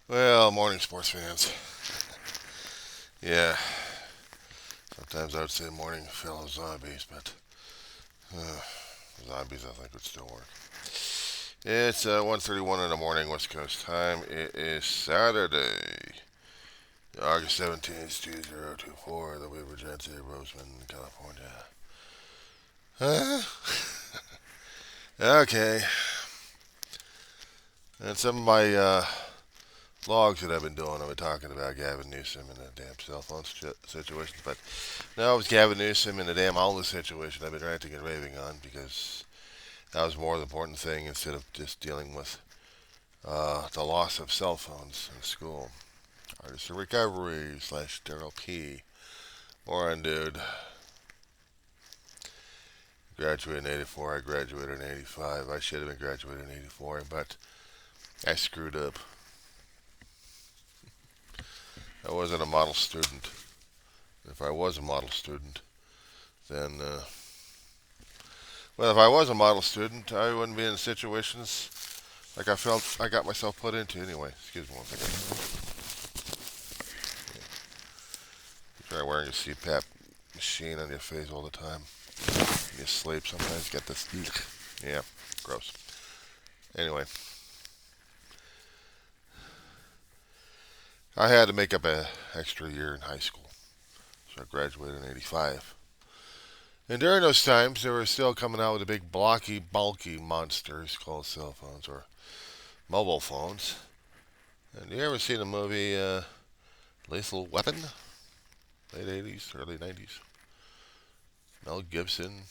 Well, morning, sports fans. Yeah, sometimes I would say morning fellow zombies, but uh, zombies I think would still work. It's 1:31 in the morning, West Coast time. It is Saturday, August 17th, 2024, the Weaver Gentry, Roseman, California. Huh? Okay. And some of my logs that I've been doing, I've been talking about Gavin Newsom and the damn cell phone situations, but no, it was Gavin Newsom and the damn homeless situation I've been ranting and raving on because that was more the important thing instead of just dealing with the loss of cell phones in school. Artist of Recovery slash Darryl P. Moron dude. Graduated in 84. I graduated in 85. I should have been graduated in 84, but I screwed up. I wasn't a model student. If I was a model student, then, well, if I was a model student, I wouldn't be in situations like I felt I got myself put into anyway. Excuse me one second. You try wearing a CPAP machine on your face all the time. You sleep sometimes, get this. Yeah, gross. Anyway, I had to make up an extra year in high school, so I graduated in 85. And during those times, they were still coming out with the big blocky, bulky monsters called cell phones or mobile phones. And you ever seen the movie Lethal Weapon? Late 80s, early 90s. Mel Gibson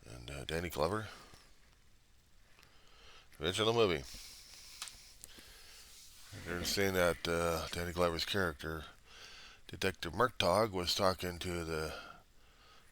and Danny Glover. Original movie. You ever seen that Danny Glover's character, Detective Murtaugh, was talking to the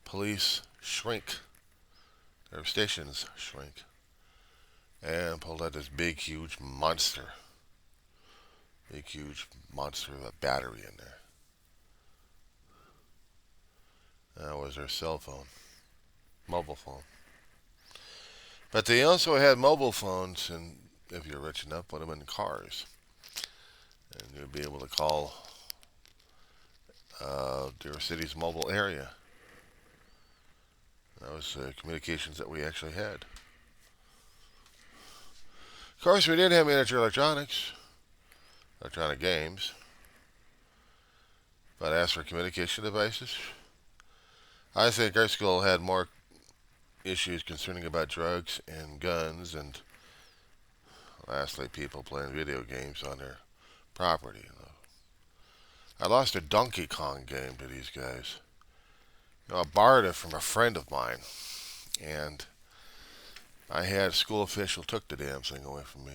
police shrink, their station's shrink, and pulled out this big, huge monster. Big, huge monster with a battery in there. That was their cell phone, mobile phone. But they also had mobile phones, and if you're rich enough, put them in cars. And you'd be able to call your city's mobile area. That was communications that we actually had. Of course, we did have miniature electronics, electronic games. But as for communication devices, I think our school had more issues concerning about drugs and guns and lastly people playing video games on their property. I lost a Donkey Kong game to these guys. I borrowed it from a friend of mine, and I had a school official took the damn thing away from me.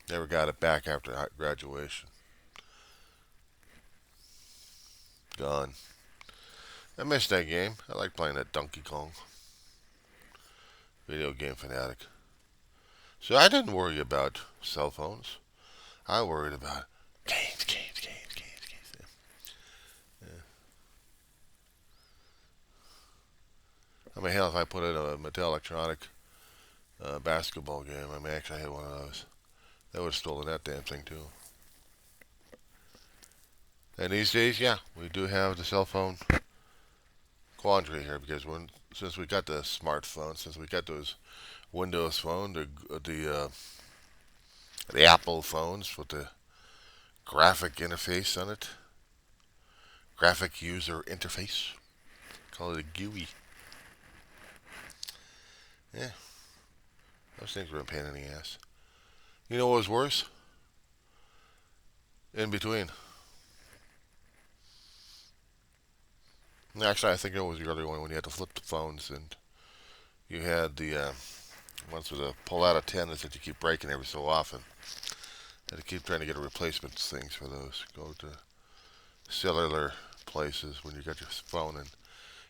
Never got it back after graduation. Gone. I missed that game. I like playing that Donkey Kong. Video game fanatic. So I didn't worry about cell phones. I worried about games. Yeah. I mean, hell, if I put in a Mattel Electronic basketball game, I may actually had one of those. They would have stolen that damn thing too. And these days, yeah, we do have the cell phone quandary here because since we got the smartphone, since we got those Windows phone, the Apple phones with the graphic interface on it, graphic user interface, call it a GUI. Yeah, those things were a pain in the ass. You know what was worse? In between. Actually, I think it was the early one when you had to flip the phones and you had the ones with a pull-out antennas that you keep breaking every so often. You had to keep trying to get a replacement things for those. Go to cellular places when you got your phone and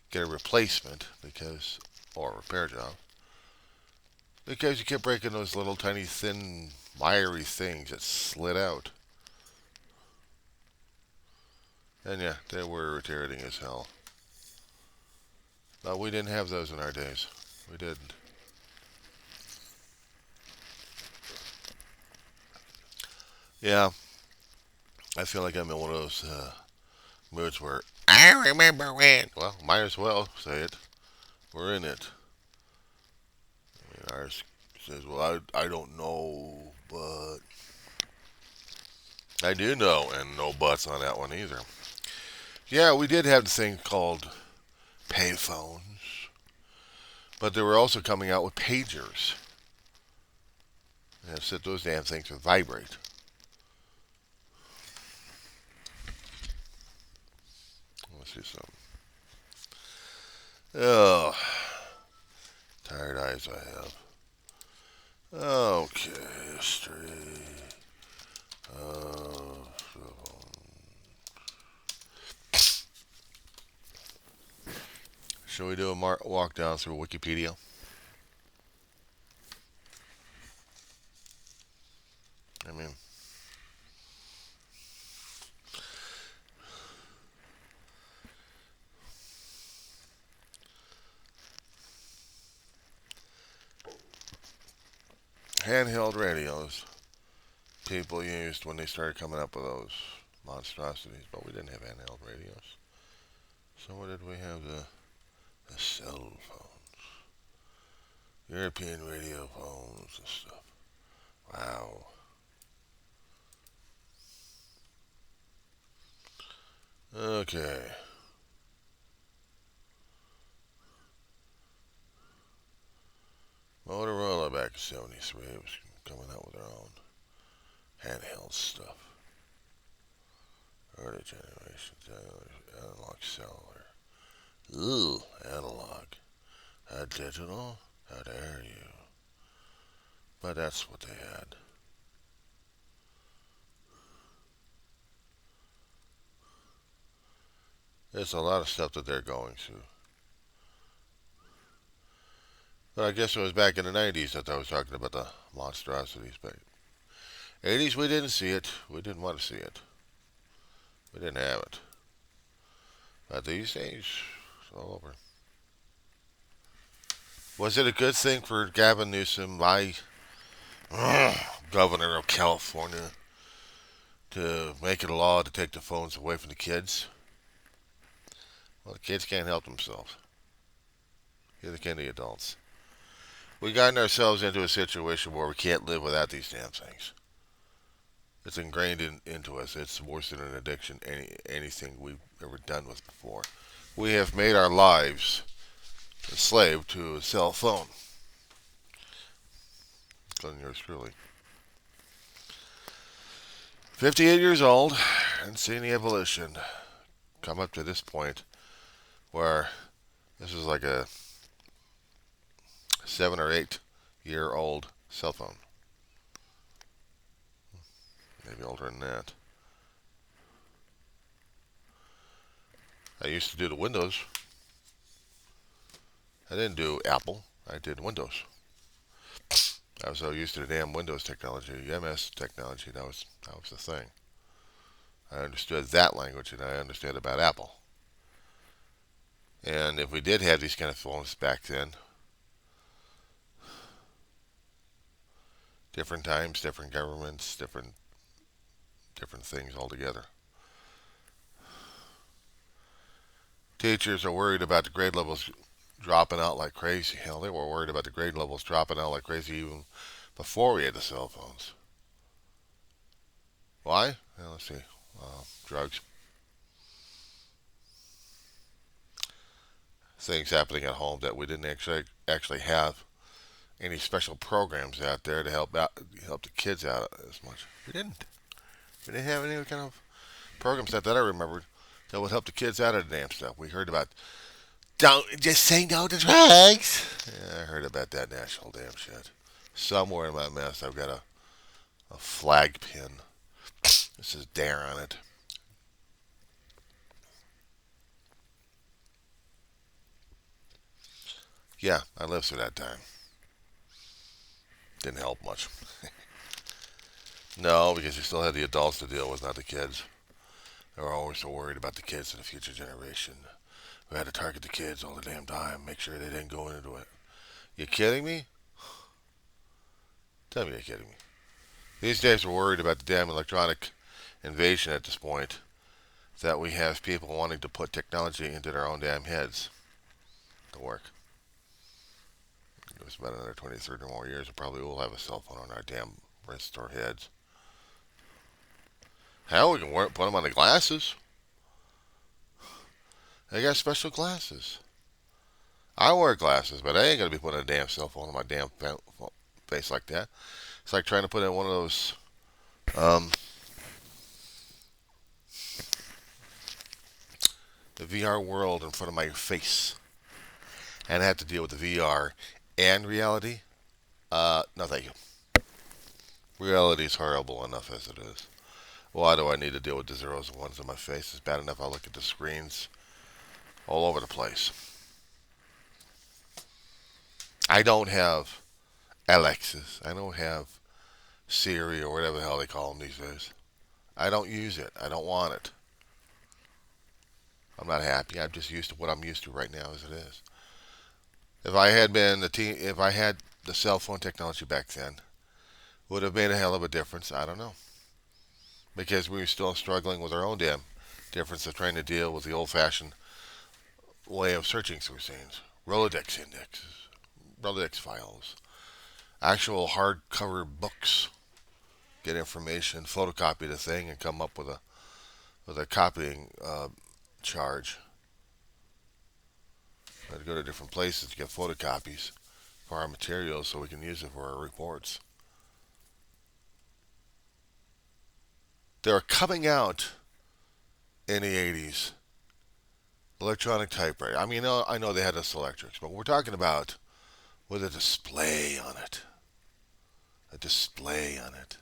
get a replacement because, or a repair job, because you kept breaking those little tiny thin wiry things that slid out. And yeah, they were irritating as hell. But we didn't have those in our days. We didn't. Yeah, I feel like I'm in one of those moods where I remember when. Well, might as well say it. We're in it. I mean, ours says, well, I don't know, but I do know, and no buts on that one either. Yeah, we did have the thing called payphones, but they were also coming out with pagers. And set those damn things to vibrate. Let's see something. Oh, tired eyes I have. Okay, history. Uh, shall we do a walk down through Wikipedia? I mean, handheld radios people used when they started coming up with those monstrosities, but we didn't have handheld radios. So what did we have? The cell phones, European radio phones and stuff. Wow. Okay. Motorola back in '73 was coming out with their own handheld stuff. Early generation analog cellular. Ooh, analog. Digital? How dare you? But that's what they had. There's a lot of stuff that they're going through. But I guess it was back in the '90s that I was talking about the monstrosities. But '80s we didn't see it. We didn't want to see it. We didn't have it. But these days, it's all over. Was it a good thing for Gavin Newsom, my governor of California, to make it a law to take the phones away from the kids? Well, the kids can't help themselves. Neither can the adults. We gotten ourselves into a situation where we can't live without these damn things. It's ingrained into us. It's worse than an addiction. Anything we've ever done with before. We have made our lives enslaved to a cell phone. Including yours truly. 58 years old and seeing the evolution come up to this point where this is like a 7 or 8 year old cell phone. Maybe older than that. I used to do the Windows. I didn't do Apple. I did Windows. I was so used to the damn Windows technology, MS technology. That was the thing. I understood that language, and I understood about Apple. And if we did have these kind of phones back then, different times, different governments, different things altogether. Teachers are worried about the grade levels dropping out like crazy. Hell, they were worried about the grade levels dropping out like crazy even before we had the cell phones. Why? Well, let's see. Drugs. Things happening at home that we didn't actually have any special programs out there to help the kids out as much. We didn't. We didn't have any kind of programs that I remembered that would help the kids out of the damn stuff. We heard about don't just say no to drugs. Yeah, I heard about that national damn shit. Somewhere in my mess, I've got a flag pin. This is Dare on it. Yeah, I lived through that time. Didn't help much. No, because you still had the adults to deal with, not the kids. They were always so worried about the kids and the future generation. We had to target the kids all the damn time, make sure they didn't go into it. You kidding me? Tell me you're kidding me. These days we're worried about the damn electronic invasion at this point, that we have people wanting to put technology into their own damn heads to work. It was about another 20, 30 more years, and probably we'll have a cell phone on our damn wrists or heads. Hell, we can put them on the glasses. They got special glasses. I wear glasses, but I ain't gonna be putting a damn cell phone on my damn face like that. It's like trying to put in one of those the VR world in front of my face, and I have to deal with the VR and reality. No, thank you. Reality is horrible enough as it is. Why do I need to deal with the zeros and ones in my face? It's bad enough I look at the screens all over the place. I don't have Alexis. I don't have Siri or whatever the hell they call them these days. I don't use it. I don't want it. I'm not happy. I'm just used to what I'm used to right now as it is. If I had if I had the cell phone technology back then, would have made a hell of a difference. I don't know, because we were still struggling with our own damn difference of trying to deal with the old-fashioned way of searching through scenes, Rolodex indexes, Rolodex files, actual hardcover books, get information, photocopy the thing, and come up with a copying charge. I had to go to different places to get photocopies for our materials so we can use it for our reports. They were coming out in the 80s, electronic typewriter. I mean, I know they had us electrics, but we're talking about with a display on it. A display on it.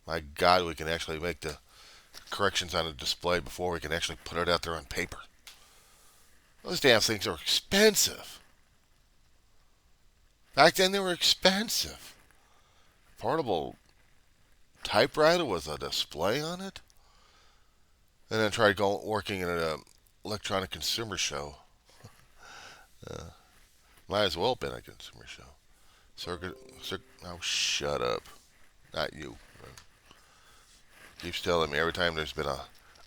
My God, we can actually make the corrections on a display before we can actually put it out there on paper. Those damn things are expensive. Back then they were expensive. Portable typewriter with a display on it. And then tried working at an electronic consumer show. Might as well have been a consumer show. Oh, shut up. Not you. Keeps telling me every time there's been a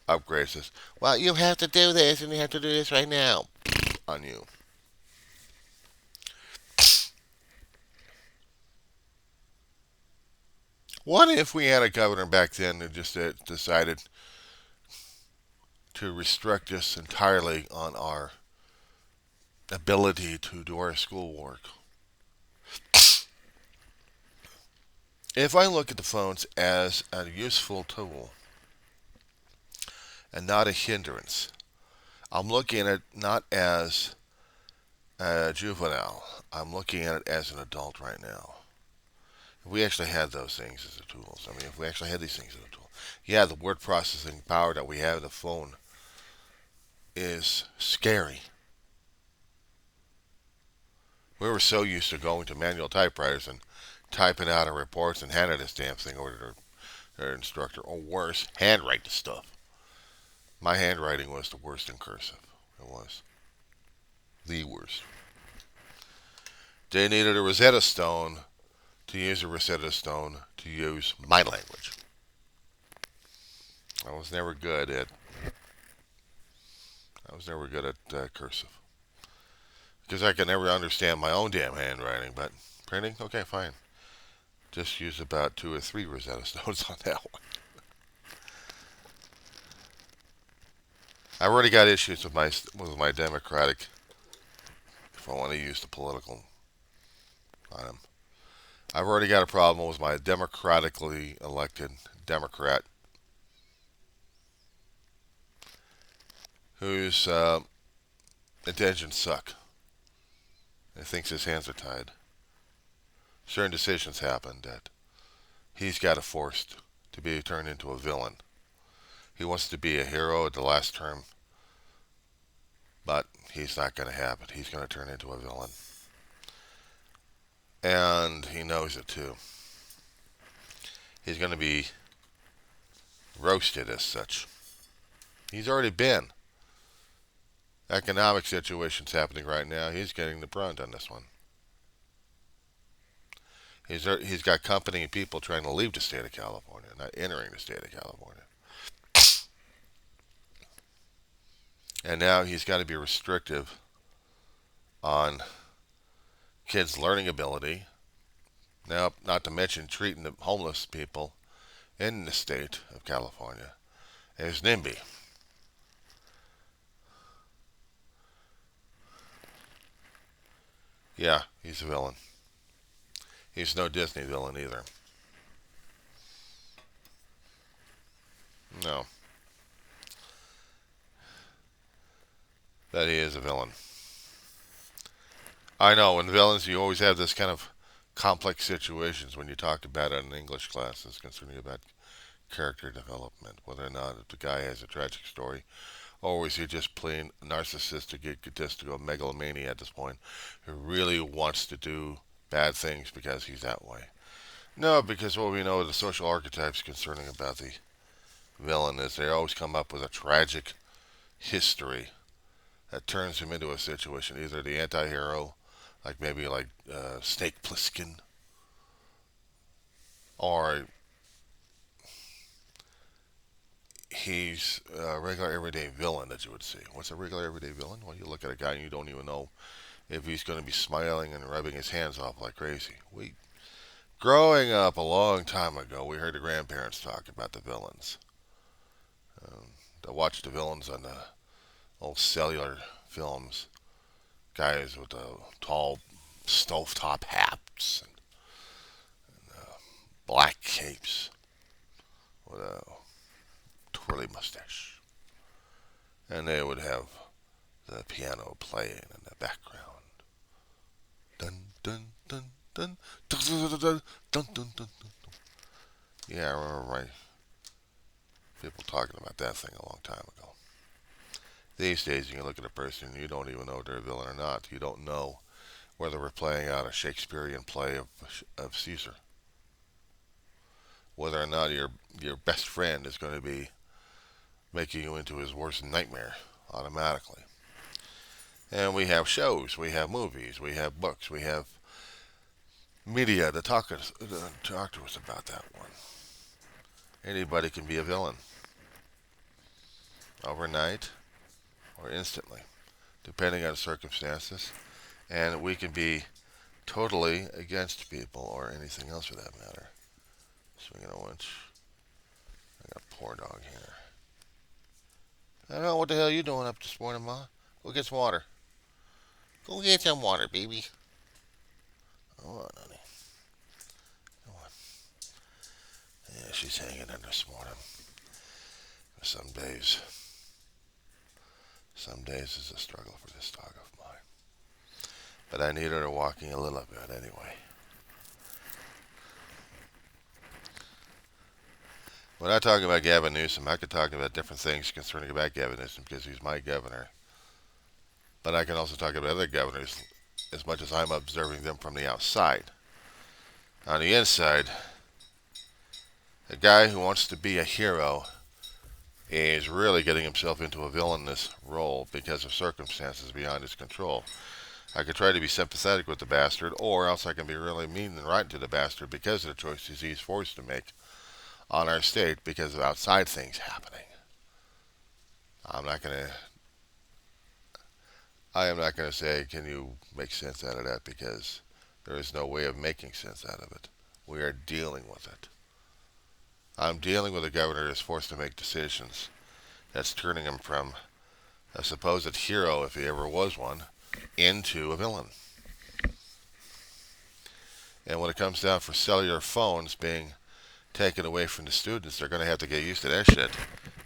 upgrade, says, well, you have to do this and you have to do this right now. On you. What if we had a governor back then who just decided to restrict us entirely on our ability to do our schoolwork? If I look at the phones as a useful tool and not a hindrance, I'm looking at it not as a juvenile. I'm looking at it as an adult right now. If we actually had those things as the tools, I mean, if we actually had these things as a tool, yeah, the word processing power that we have in the phone is scary. We were so used to going to manual typewriters and typing out our reports and handing this damn thing over to their instructor, or worse, handwrite the stuff. My handwriting was the worst in cursive. It was the worst. They needed a Rosetta Stone to use a Rosetta Stone to use my language. I was never good at cursive, because I could never understand my own damn handwriting. But printing, okay, fine. Just use about 2 or 3 Rosetta Stones on that one. I've already got issues with my Democratic, if I want to use the political on them. I've already got a problem with my democratically elected Democrat whose intentions suck and thinks his hands are tied. Certain decisions happen that he's got forced to be turned into a villain. He wants to be a hero at the last term, but he's not going to have it. He's going to turn into a villain. And he knows it too. He's going to be roasted as such. He's already been. Economic situation's happening right now. He's getting the brunt on this one. He's got company and people trying to leave the state of California, not entering the state of California. And now he's got to be restrictive on kids' learning ability. Now, not to mention treating the homeless people in the state of California as NIMBY. Yeah, he's a villain. He's no Disney villain either. No, that he is a villain. I know, in villains, you always have this kind of complex situations when you talk about it in English classes concerning about character development, whether or not the guy has a tragic story, or is he just plain narcissistic, egotistical, megalomania at this point, who really wants to do bad things because he's that way? No, because what we know of the social archetypes concerning about the villain is they always come up with a tragic history that turns him into a situation, either the anti-hero, like maybe like Snake Plissken, or he's a regular everyday villain that you would see. What's a regular everyday villain? Well, you look at a guy and you don't even know if he's going to be smiling and rubbing his hands off like crazy. Growing up a long time ago, we heard the grandparents talk about the villains. To watch the villains on the old cellular films, guys with the tall stovetop hats and black capes with a twirly mustache. And they would have the piano playing in the background. Dun dun dun dun dun dun dun dun dun dun. Dun. Yeah, I remember my people talking about that thing a long time ago. These days, you can look at a person and you don't even know if they're a villain or not. You don't know whether we're playing out a Shakespearean play of Caesar. Whether or not your best friend is going to be making you into his worst nightmare automatically. And we have shows, we have movies, we have books, we have media to talk to us about that one. Anybody can be a villain overnight or instantly, depending on the circumstances. And we can be totally against people or anything else for that matter. Swinging a winch. I got a poor dog here. I don't know what the hell you doing up this morning, Ma. Go get some water. Go get some water, baby. Hold on, honey. Come on. Yeah, she's hanging in this morning. Some days is a struggle for this dog of mine. But I need her walking a little bit anyway. When I talk about Gavin Newsom, I could talk about different things concerning about Gavin Newsom because he's my governor. But I can also talk about other governors as much as I'm observing them from the outside. On the inside, a guy who wants to be a hero is really getting himself into a villainous role because of circumstances beyond his control. I could try to be sympathetic with the bastard, or else I can be really mean and rotten to the bastard because of the choices he's forced to make on our state because of outside things happening. I am not going to say, can you make sense out of that, because there is no way of making sense out of it. We are dealing with it. I'm dealing with a governor that's forced to make decisions that's turning him from a supposed hero, if he ever was one, into a villain. And when it comes down for cellular phones being taken away from the students, they're going to have to get used to that shit.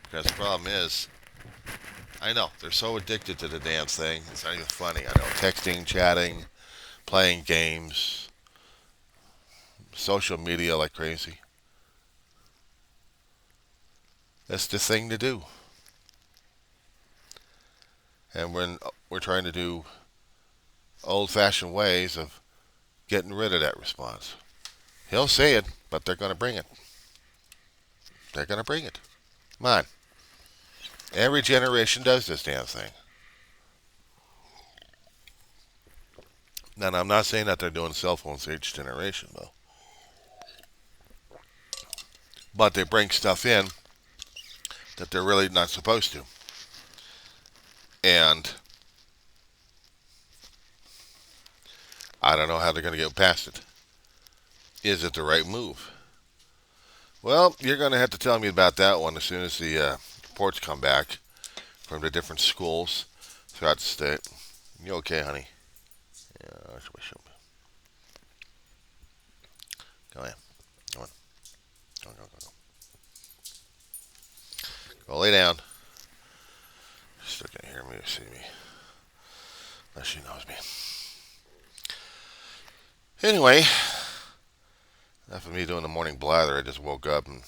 Because the problem is, I know, they're so addicted to the damn thing, it's not even funny. I know, texting, chatting, playing games, social media like crazy. That's the thing to do. And when we're trying to do old-fashioned ways of getting rid of that response. He'll say it, but they're going to bring it. They're going to bring it. Come on. Every generation does this damn thing. Now, I'm not saying that they're doing cell phones each generation, though. but they bring stuff in that they're really not supposed to. And I don't know how they're going to get past it. Is it the right move? Well, you're going to have to tell me about that one as soon as the reports come back from the different schools throughout the state. You okay, honey? Yeah, that's what she'll be. Go ahead. Come on. Go. Go lay down. She's still can't hear me or see me. Unless she knows me. Anyway, enough of me doing the morning blather. I just woke up and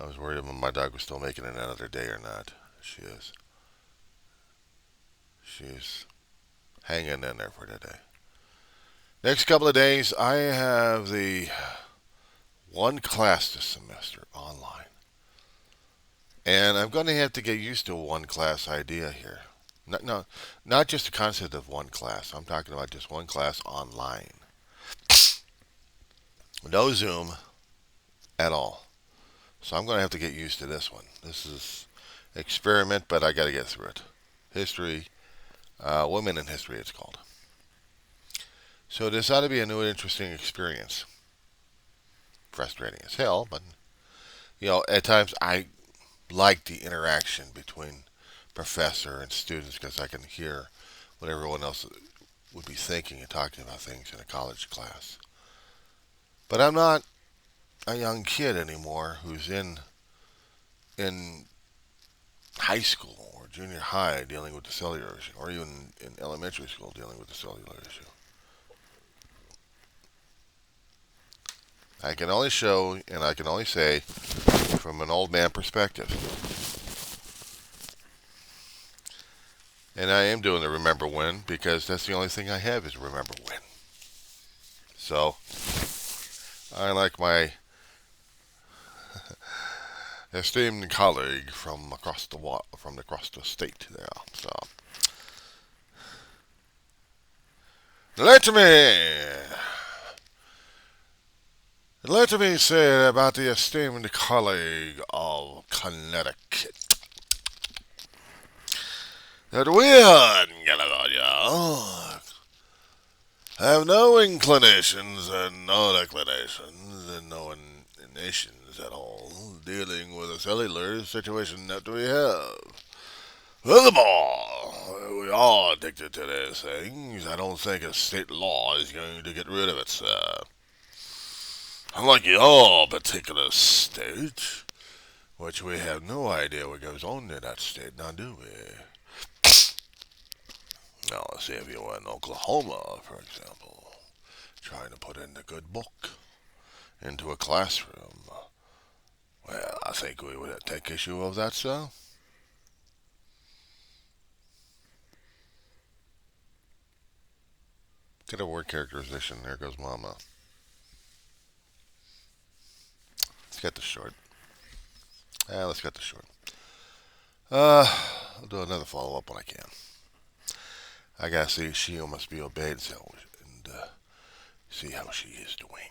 I was worried if my dog was still making it another day or not. She is. She's hanging in there for today. Next couple of days, I have the one class this semester online. And I'm going to have to get used to a one class idea here. Not just the concept of one class. I'm talking about just one class online. No Zoom at all. So I'm going to have to get used to this one. This is experiment, but I got to get through it. History, women in history, it's called. So this ought to be a new and interesting experience. Frustrating as hell, but at times I like the interaction between professor and students because I can hear what everyone else would be thinking and talking about things in a college class. But I'm not a young kid anymore who's in high school or junior high dealing with the cellular issue, or even in elementary school dealing with the cellular issue. I can only show and I can only say from an old man perspective. And I am doing the remember when because that's the only thing I have is remember when. So I like my esteemed colleague from across the state there. So let me say about the esteemed colleague of Connecticut that we in California have no inclinations and no declinations and no nations at all dealing with the cellular situation that we have. Furthermore, we are addicted to these things. I don't think a state law is going to get rid of it, sir. Unlike your particular state, which we have no idea what goes on in that state, now do we? Now, let's see if you were in Oklahoma, for example, trying to put in a good book into a classroom. Well, I think we would take issue of that, sir. Get a word characterization. There goes Mama. Let's get this short. Let's get this short. I'll do another follow-up when I can. I gotta see she must be obeyed and see how she is doing.